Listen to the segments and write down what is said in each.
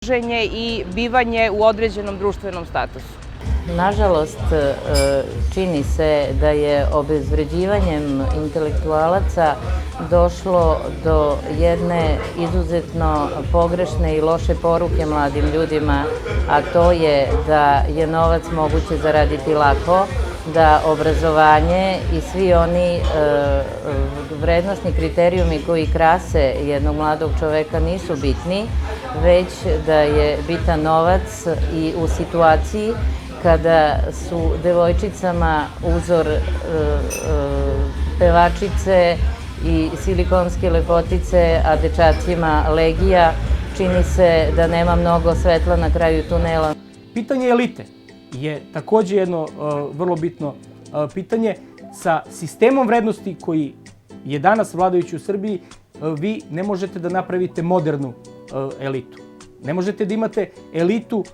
ženje i bivanje u određenom društvenom statusu. Nažalost, čini se da je obezvređivanjem intelektualaca došlo do jedne izuzetno pogrešne i loše poruke mladim ljudima, a to je da je novac moguće zaraditi lako, da obrazovanje i svi oni vrednosni kriterijumi koji krase jednog mladog čoveka nisu bitni, već da je bitan novac i u situaciji kada su devojčicama uzor pevačice i silikonske lepotice, a dečacima legija, čini se da nema mnogo svetla na kraju tunela. Pitanje elite je takođe jedno vrlo bitno pitanje. Sa sistemom vrednosti koji je danas vladajući u Srbiji, vi ne možete da napravite modernu elitu. Ne možete da imate elitu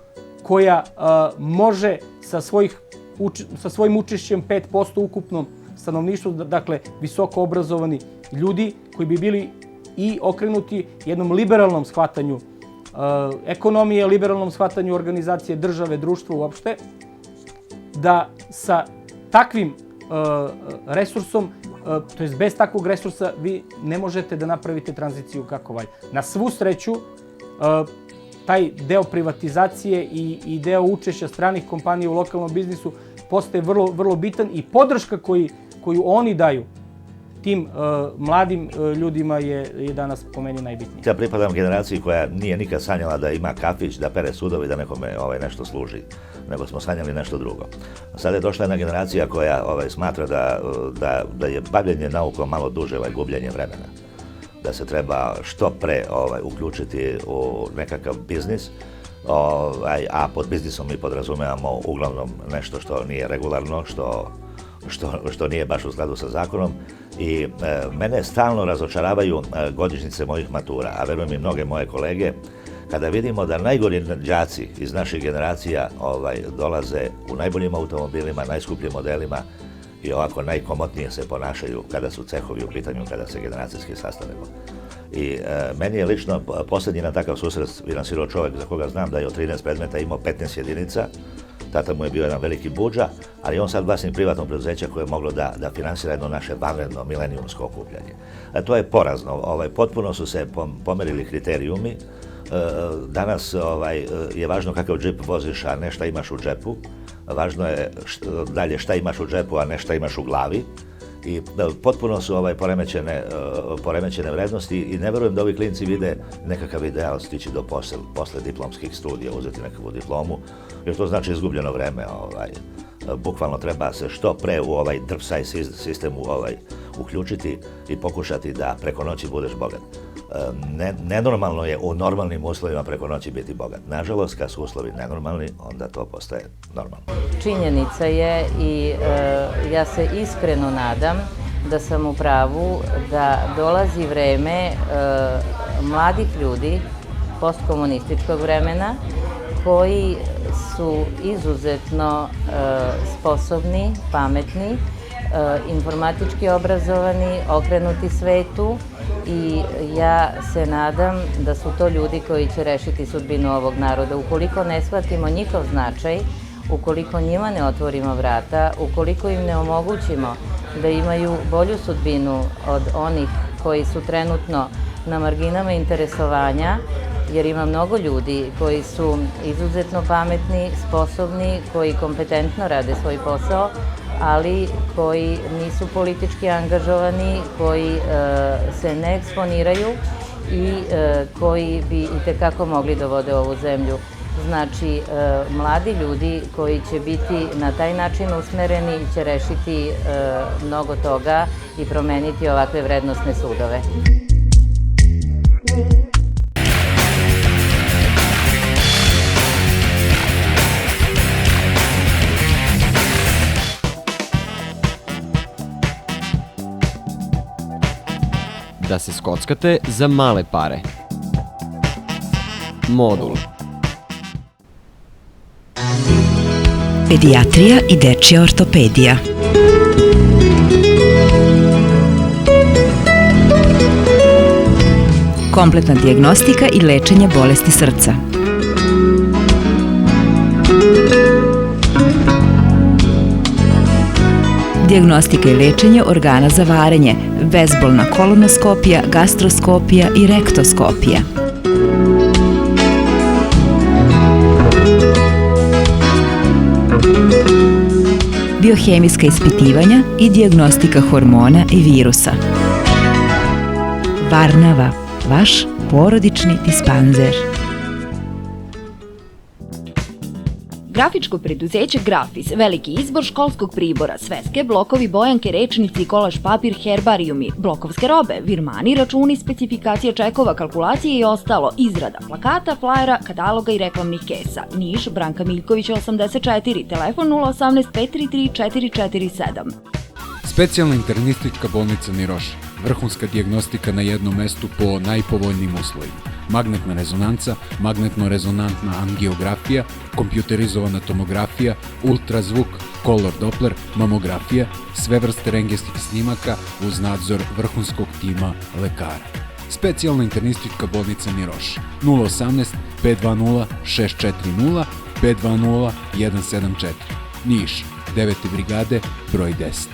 koja može sa svojim učešćem 5% ukupnom stanovništvu, dakle visoko obrazovani ljudi koji bi bili i okrenuti jednom liberalnom shvatanju ekonomije, liberalnom shvatanju organizacije države, društva uopšte, da sa takvim resursom, to jest bez takvog resursa, vi ne možete da napravite tranziciju kako valja. Na svu sreću, taj deo privatizacije i deo učešća stranih kompanija u lokalnom biznisu postaje vrlo bitan i podrška koju oni daju tim mladim ljudima je danas po meni najbitnija. Ja pripadam generaciji koja nije nikad sanjala da ima kafić, da pere sudove i da nekome nešto služi, nego smo sanjali nešto drugo. Sada je došla jedna generacija koja smatra da je bavljenje naukom malo duže gubljenje vremena, da se treba što pre uključiti u nekakav biznis, a pod biznisom mi podrazumevamo uglavnom nešto što nije regularno, što nije baš u skladu sa zakonom. I mene stalno razočaravaju godišnjice mojih matura, a verujem i mnoge moje kolege, kada vidimo da najgori đaci iz naših generacija dolaze u najboljim automobilima, najskupljim modelima i ovako najkomotnije se ponašaju kada su cehovi u pitanju, kada se generacijski sastanemo. I meni je lično posljednji na takav susret finansirao čovjek za koga znam da je od 13 predmeta imao 15 jedinica. Tata mu je bio jedan veliki budža, ali on sad vlasnik privatnog preduzeća koje je moglo da finansira jedno naše vanredno milenijumsko okupljanje. To je porazno. Potpuno su se pomerili kriterijumi. Danas je važno kakav džip voziš, a ne šta imaš u džepu. Važno je dalje šta imaš u džepu, a ne šta imaš u glavi. I potpuno su poremećene vrednosti i ne verujem da ovi klinci vide nekakav ideal stići do posle diplomskih studija, uzeti nekakvu diplomu, jer to znači izgubljeno vreme. Bukvalno treba se što pre u ovaj drpsaj sistem uključiti i pokušati da preko noći budeš bogat. Nenormalno je u normalnim uslovima preko noći biti bogat. Nažalost, kad su uslovi nenormalni, onda to postaje normalno. Činjenica je i ja se iskreno nadam da sam u pravu da dolazi vreme mladih ljudi postkomunističkog vremena koji su izuzetno sposobni, pametni, informatički obrazovani, okrenuti svetu i ja se nadam da su to ljudi koji će rešiti sudbinu ovog naroda. Ukoliko ne shvatimo njihov značaj, ukoliko njima ne otvorimo vrata, ukoliko im ne omogućimo da imaju bolju sudbinu od onih koji su trenutno na marginama interesovanja, jer ima mnogo ljudi koji su izuzetno pametni, sposobni, koji kompetentno rade svoj posao, ali koji nisu politički angažovani, koji se ne eksponiraju i koji bi itekako mogli da vode ovu zemlju. Znači, mladi ljudi koji će biti na taj način usmereni će rešiti mnogo toga i promeniti ovakve vrednosne sudove. Da se skockate za male pare. Modul. Pedijatrija i dečija ortopedija. Kompletna dijagnostika i lečenje bolesti srca. dijagnostika i lečenje organa za varenje, bezbolna kolonoskopija, gastroskopija i rektoskopija. Biohemijska ispitivanja i dijagnostika hormona i virusa. Varnava, vaš porodični dispanzer. Grafičko preduzeće Grafis, veliki izbor školskog pribora, sveske, blokovi, bojanke, rečnici, kolaž papir, herbarijumi, blokovske robe, virmani, računi, specifikacije čekova, kalkulacije i ostalo, izrada plakata, flajera, kataloga i reklamnih kesa. Niš, Branka Miljkovića 84, telefon 018 533 447. Specijalna internistička bolnica Niroš. Vrhunska dijagnostika na jednom mestu po najpovoljnijim uslovima. Magnetna rezonanca, magnetno-rezonantna angiografija, kompjuterizovana tomografija, ultrazvuk, kolor Doppler, mamografija, sve vrste rentgenskih snimaka uz nadzor vrhunskog tima lekara. Specijalna internistička bolnica Niroš. 018 520 640 520 174. Niš, 9. brigade, broj 10.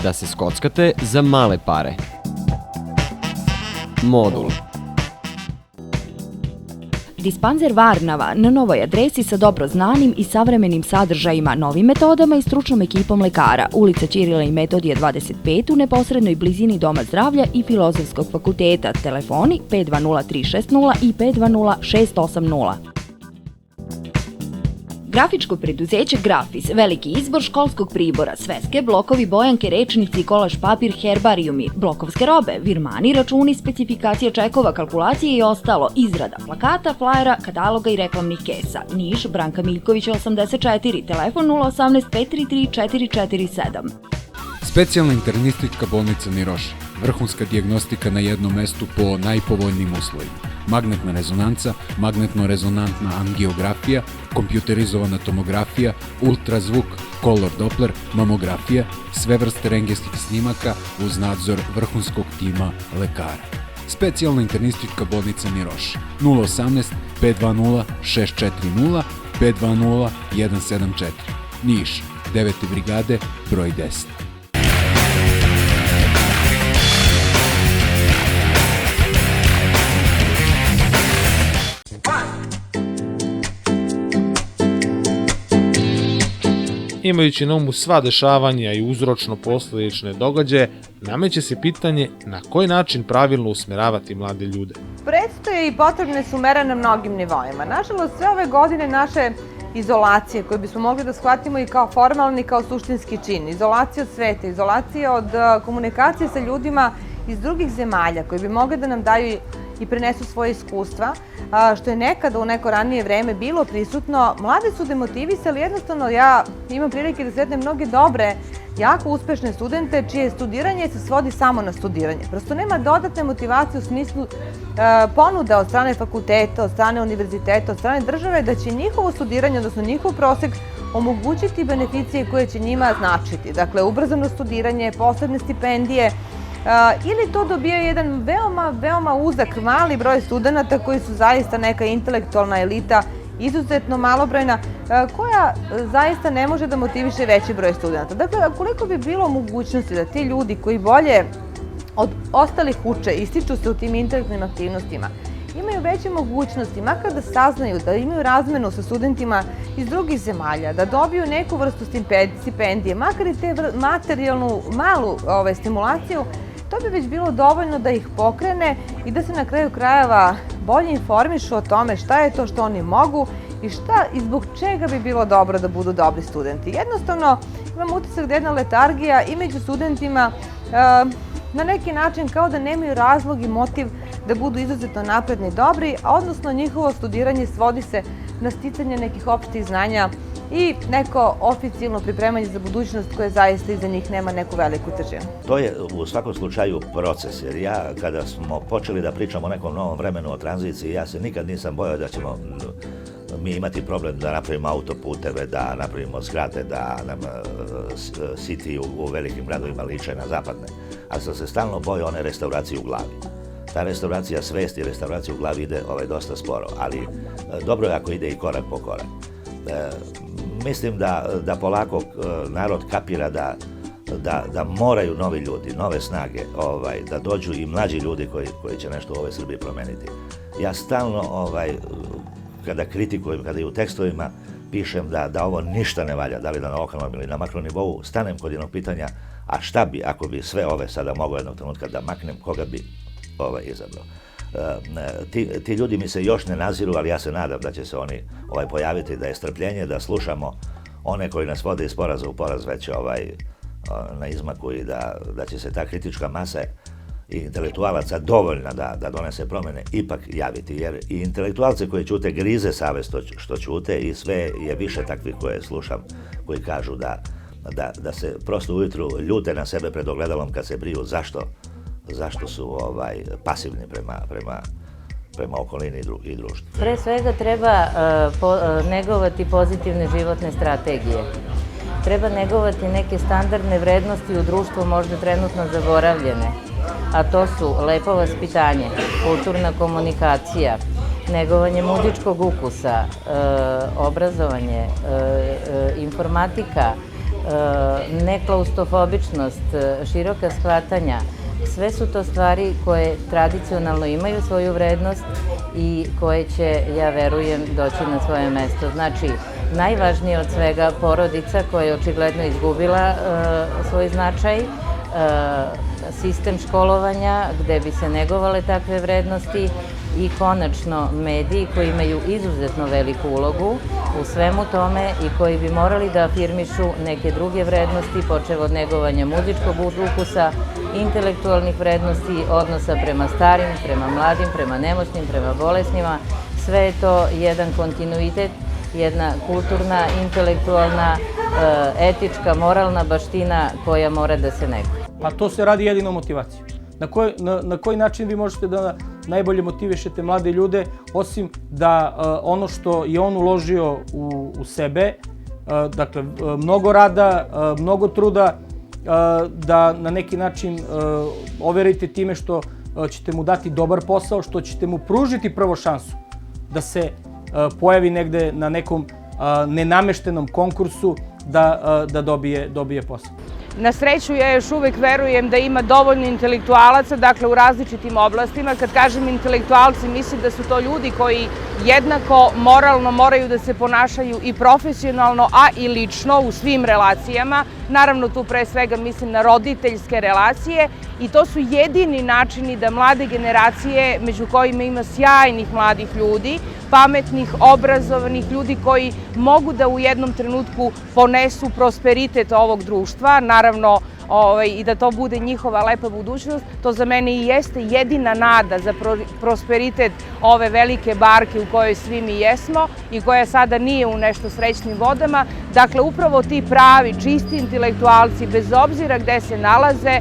Da se skockate za male pare. Modul. Dispanzer Varnava na novoj adresi sa dobro znanim i savremenim sadržajima, novim metodama i stručnom ekipom lekara. Ulica Ćirila i Metodija 25 u neposrednoj blizini Doma zdravlja i Filozofskog fakulteta. Telefoni 520 360 i 520 680. Grafičko preduzeće Grafis, veliki izbor školskog pribora, sveske, blokovi, bojanke, rečnici, kolaž papir, herbarijumi, blokovske robe, virmani, računi, specifikacije čekova, kalkulacije i ostalo, izrada plakata, flajera, kataloga i reklamnih kesa. Niš, Branka Miljkovića 84, telefon 018 533 447. Specijalna internistička bolnica Niroš. Vrhunska dijagnostika na jednom mestu po najpovoljnijim uslovima. Magnetna rezonanca, magnetno-rezonantna angiografija, kompjuterizovana tomografija, ultrazvuk, kolor Doppler, mamografija, sve vrste rentgenskih snimaka uz nadzor vrhunskog tima lekara. Specijalna internistička bolnica Niroš. 018 520 640 520 174. Niš, 9. brigade, broj 10. Imajući na umu sva dešavanja i uzročno-posledične događaje, nameće se pitanje na koji način pravilno usmeravati mlade ljude. Predstoje i potrebne su mere na mnogim nivoima. Nažalost, sve ove godine naše izolacije, koje bismo mogli da shvatimo i kao formalni, kao suštinski čin, izolacija od sveta, izolacija od komunikacije sa ljudima iz drugih zemalja, koji bi mogli da nam daju i prenesu svoje iskustva, što je nekada u neko ranije vreme bilo prisutno. Mlade su demotivisali, jednostavno ja imam prilike da sretnem mnoge dobre, jako uspešne studente čije studiranje se svodi samo na studiranje. Prosto nema dodatne motivacije u smislu ponuda od strane fakulteta, od strane univerziteta, od strane države da će njihovo studiranje, odnosno njihov prosek, omogućiti beneficije koje će njima značiti. Dakle, ubrzano studiranje, posebne stipendije, ili to dobija jedan veoma uzak, mali broj studenta koji su zaista neka intelektualna elita, izuzetno malobrojna, koja zaista ne može da motiviše veći broj studenta. Dakle, koliko bi bilo mogućnosti da ti ljudi koji bolje od ostalih uče, ističu se u tim intelektualnim aktivnostima, imaju veće mogućnosti, makar da saznaju, da imaju razmenu sa studentima iz drugih zemalja, da dobiju neku vrstu stipendije, makar i te materijalnu malu stimulaciju, to bi već bilo dovoljno da ih pokrene i da se na kraju krajeva bolje informišu o tome šta je to što oni mogu i šta i zbog čega bi bilo dobro da budu dobri studenti. Jednostavno, imam utisak da je jedna letargija i među studentima na neki način kao da nemaju razlog i motiv da budu izuzetno napredni i dobri, a odnosno njihovo studiranje svodi se na sticanje nekih opštih znanja i neko oficijalno pripremanje za budućnost koje zaista iza njih nema neku veliku težinu. To je u svakom slučaju proces, jer ja kada smo počeli da pričamo o nekom novom vremenu, o tranziciji, ja se nikad nisam bojao da ćemo mi imati problem da napravimo autoputeve, da napravimo zgrade, da nam city u velikim gradovima liče na zapadne. Ali sam se stalno bojao one restauracije u glavi. Ta restauracija svesti i restauracija u glavi ide dosta sporo, ali dobro je ako ide i korak po korak. Mislim da polako narod kapira da moraju novi ljudi, nove snage, da dođu i mlađi ljudi koji će nešto u ovoj Srbiji promeniti. Ja stalno, kada kritikujem, kada i u tekstovima pišem da ovo ništa ne valja, da li na lokalnom ili na makronivou, stanem kod jednog pitanja, a šta bi ako bi sve ove sada moglo jednog trenutka da maknem, koga bi izabrao. Ti ljudi mi se još ne naziru, ali ja se nadam da će se oni pojaviti, da je strpljenje, da slušamo one koji nas vode iz poraza u poraz već na izmaku i da će se ta kritička masa i intelektualaca dovoljna da donese promene ipak javiti, jer i intelektualce koji ćute grize savest što ćute i sve je više takvih koje slušam, koji kažu da se prosto ujutru ljute na sebe pred ogledalom kad se briju zašto su pasivni prema okolini i društvu. Pre svega treba negovati pozitivne životne strategije. Treba negovati neke standardne vrednosti u društvu možda trenutno zaboravljene, a to su lepo vaspitanje, kulturna komunikacija, negovanje muzičkog ukusa, obrazovanje, informatika, neklaustofobičnost, široka shvatanja. Sve su to stvari koje tradicionalno imaju svoju vrednost i koje će, ja verujem, doći na svoje mesto. Znači, najvažnije od svega porodica koja je očigledno izgubila svoj značaj, sistem školovanja gde bi se negovale takve vrednosti i konačno mediji koji imaju izuzetno veliku ulogu u svemu tome i koji bi morali da afirmišu neke druge vrednosti, počev od negovanja muzičkog ukusa, intelektualnih vrednosti, odnosa prema starim, prema mladim, prema nemoćnim, prema bolesnima. Sve je to jedan kontinuitet, jedna kulturna, intelektualna, etička, moralna baština koja mora da se neguje. Pa to se radi jedino motivacijom. Na koji način vi možete da najbolje motivišete mlade ljude, osim da ono što je on uložio u sebe, dakle, mnogo rada, mnogo truda, da na neki način overite time što ćete mu dati dobar posao, što ćete mu pružiti prvo šansu da pojavi negde na nekom nenameštenom konkursu da dobije posao. Na sreću, ja još uvek verujem da ima dovoljno intelektualaca, dakle u različitim oblastima. Kad kažem intelektualci, mislim da su to ljudi koji jednako moralno moraju da se ponašaju i profesionalno, a i lično u svim relacijama. Naravno, tu pre svega mislim na roditeljske relacije i to su jedini načini da mlade generacije, među kojima ima sjajnih mladih ljudi, pametnih, obrazovanih ljudi koji mogu da u jednom trenutku ponesu prosperitet ovog društva, naravno i da to bude njihova lepa budućnost. To za mene i jeste jedina nada za prosperitet ove velike barke u kojoj svi mi jesmo i koja sada nije u nešto srećnim vodama. Dakle, upravo ti pravi, čisti intelektualci, bez obzira gde se nalaze,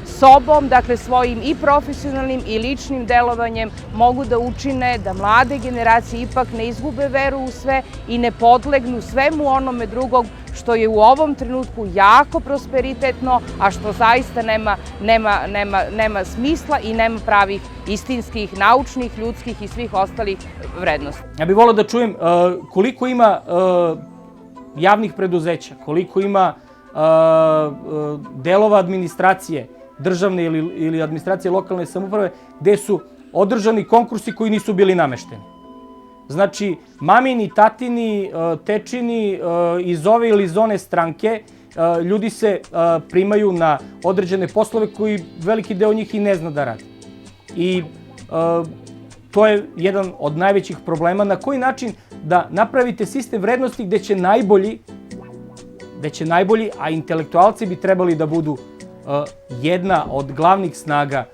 sobom, dakle svojim i profesionalnim i ličnim delovanjem mogu da učine da mlade generacije ipak ne izgube veru u sve i ne podlegnu svemu onome drugog što je u ovom trenutku jako prosperitetno, a što zaista nema smisla i nema pravih istinskih, naučnih, ljudskih i svih ostalih vrednosti. Ja bih volao da čujem koliko ima javnih preduzeća, koliko ima delova administracije, državne ili administracije lokalne samouprave, gde su održani konkursi koji nisu bili namešteni. Znači, mamini, tatini, tečini iz ove ili iz one stranke, ljudi se primaju na određene poslove koji veliki deo njih i ne zna da radi. I to je jedan od najvećih problema. Na koji način da napravite sistem vrednosti gde će najbolji, a intelektualci bi trebali da budu jedna od glavnih snaga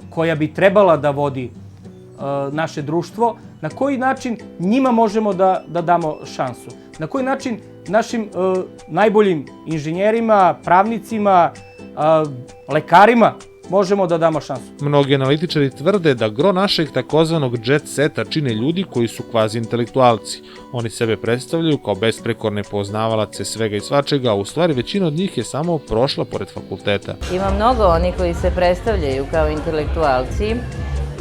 koja bi trebala da vodi naše društvo, na koji način njima možemo da damo šansu? Na koji način našim najboljim inženjerima, pravnicima, lekarima možemo da damo šansu? Mnogi analitičari tvrde da gro našeg takozvanog jet seta čine ljudi koji su kvazi intelektualci. Oni sebe predstavljaju kao besprekorne poznavalace svega i svačega, a u stvari većina od njih je samo prošla pored fakulteta. Ima mnogo oni koji se predstavljaju kao intelektualci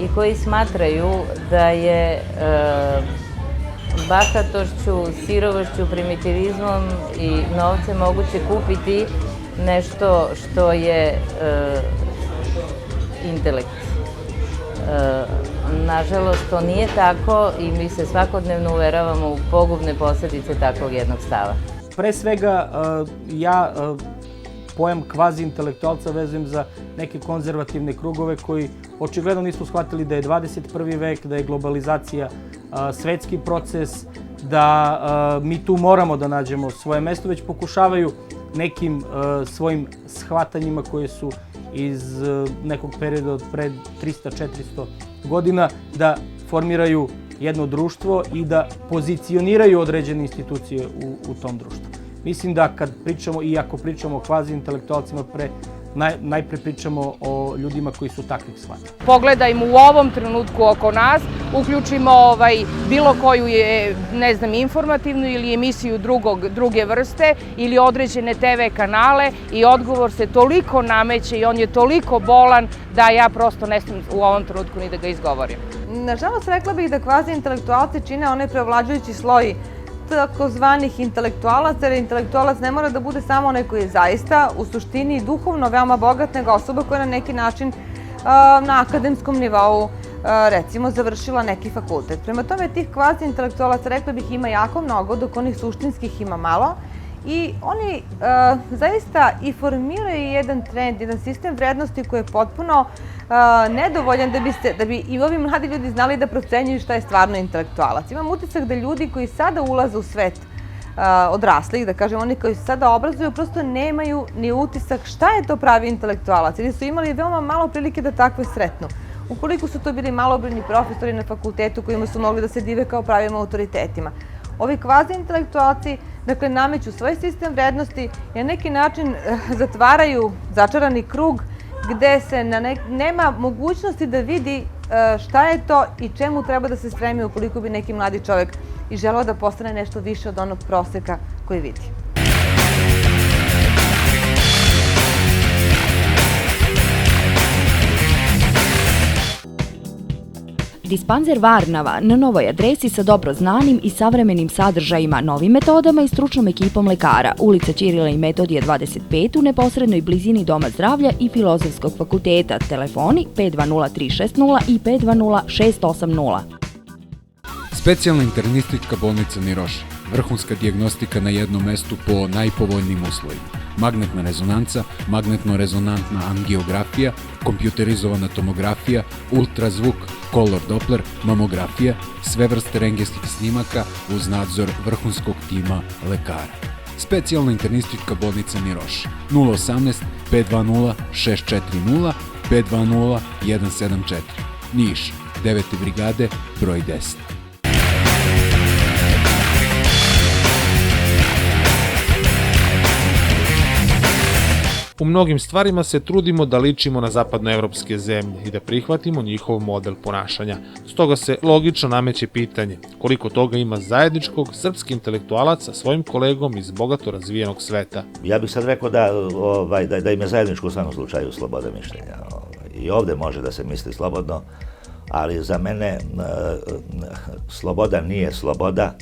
i koji smatraju da je bahatošću, sirovošću, primitivizmom i novcem moguće kupiti nešto što je intelekt. Nažalost, to nije tako i mi se svakodnevno uveravamo u pogubne posledice takvog jednog stava. Pre svega, ja pojam kvazi intelektualca vezujem za neke konzervativne krugove koji očigledno nisu shvatili da je 21. vek, da je globalizacija svetski proces, da mi tu moramo da nađemo svoje mesto, već pokušavaju nekim svojim shvatanjima koje su iz nekog perioda od pred 300-400 godina da formiraju jedno društvo i da pozicioniraju određene institucije u tom društvu. Mislim da kad pričamo, i ako pričamo o kvazi intelektualcima, najpre pričamo o ljudima koji su takvih shvata. Pogledajmo u ovom trenutku oko nas, uključimo bilo koju informativnu ili emisiju druge vrste ili određene TV kanale i odgovor se toliko nameće i on je toliko bolan da ja prosto ne smijem u ovom trenutku ni da ga izgovorim. Nažalost, rekla bih da kvazi intelektualci čine onaj preovlađujući sloj takozvanih intelektualaca, jer intelektualac ne mora da bude samo onaj koji je zaista u suštini duhovno veoma bogat, nego osoba koja je na neki način na akademskom nivou recimo završila neki fakultet. Prema tome, tih kvazi intelektualaca, rekla bih, ima jako mnogo, dok onih suštinskih ima malo. I oni zaista i formiraju jedan trend, jedan sistem vrednosti koji je potpuno nedovoljan da bi i ovi mladi ljudi znali da procenjuju šta je stvarno intelektualac. Imam utisak da ljudi koji sada ulaze u svet odraslih, da kažem, oni koji se sada obrazuju, prosto nemaju ni utisak šta je to pravi intelektualac, ili su imali veoma malo prilike da takve sretnu. Ukoliko su to bili malobrojni profesori na fakultetu kojima su mogli da se dive kao pravim autoritetima. Ovi kvazi intelektualci, dakle, nameću svoj sistem vrednosti i na neki način zatvaraju začarani krug gde se nema mogućnosti da vidi šta je to i čemu treba da se stremi ukoliko bi neki mladi čovek i želeo da postane nešto više od onog proseka koji vidi. Dispanzer Varnava na novoj adresi sa dobro znanim i savremenim sadržajima, novim metodama i stručnom ekipom lekara. Ulica Ćirila i Metodija 25 u neposrednoj blizini Doma zdravlja i Filozofskog fakulteta. Telefoni 520-360 i 520-680. Specijalna internistička bolnica Niroš. Vrhunska dijagnostika na jednom mestu po najpovoljnijim uslovima. Magnetna rezonanca, magnetno-rezonantna angiografija, kompjuterizovana tomografija, ultrazvuk, kolor Doppler, mamografija, sve vrste rentgenskih snimaka uz nadzor vrhunskog tima lekara. Specijalna internistička bolnica Niroš. 018 520 640 520 174. Niš, 9. brigade, broj 10. U mnogim stvarima se trudimo da ličimo na zapadnoevropske zemlje i da prihvatimo njihov model ponašanja. Stoga se logično nameće pitanje koliko toga ima zajedničkog srpski intelektualac sa svojim kolegom iz bogato razvijenog sveta. Ja bih sad rekao da im je zajedničko u svakom slučaju sloboda mišljenja. I ovde može da se misli slobodno, ali za mene sloboda nije sloboda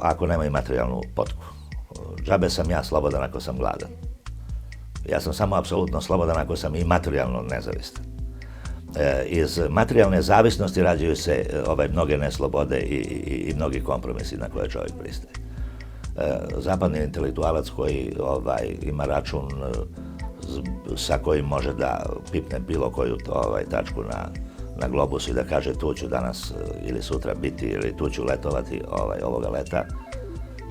ako nema i materijalnu potku. Džabe sam ja slobodan ako sam gladan. Ja sam samo apsolutno slobodan ako sam i materijalno nezavistan. Iz materijalne zavisnosti rađaju se mnoge neslobode i mnogi kompromisi na koje čovjek pristaje. Zapadni intelektualac koji ima račun sa kojim može da pipne bilo koju tačku na globusu i da kaže tu ću danas ili sutra biti ili tu ću letovati ovoga leta,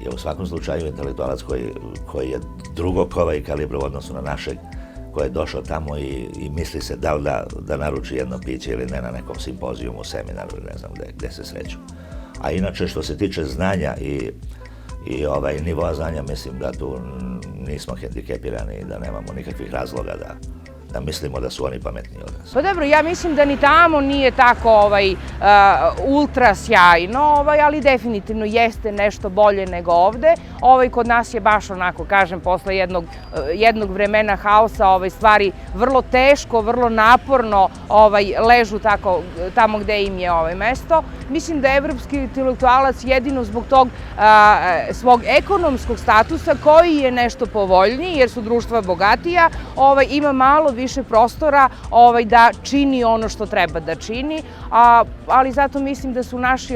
je u svakom slučaju intelektualac koji je drugog kova i kalibra u odnosu na našeg, koji je došao tamo i misli se da li da naruči jedno piće ili ne na nekom simpozijumu, seminaru ili ne znam gde se sreću. A inače, što se tiče znanja i nivoa znanja, mislim da tu nismo hendikepirani i da nemamo nikakvih razloga da mislimo da su oni pametniji od nas. Pa dobro, ja mislim da ni tamo nije tako ultra sjajno, ali definitivno jeste nešto bolje nego ovde. Kod nas je baš onako, kažem, posle jednog vremena haosa, stvari vrlo teško, vrlo naporno ležu tamo gde im je mesto. Mislim da je evropski intelektualac jedino zbog tog svog ekonomskog statusa, koji je nešto povoljniji, jer su društva bogatija, ima malo više prostora da čini ono što treba da čini, ali zato mislim da su naši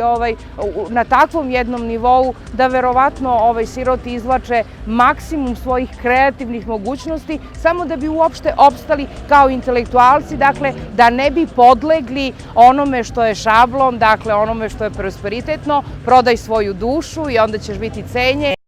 na takvom jednom nivou da verovatno siroti izvlače maksimum svojih kreativnih mogućnosti samo da bi uopšte opstali kao intelektualci, dakle da ne bi podlegli onome što je šablon, dakle onome što je prosperitetno, prodaj svoju dušu i onda ćeš biti cenjen.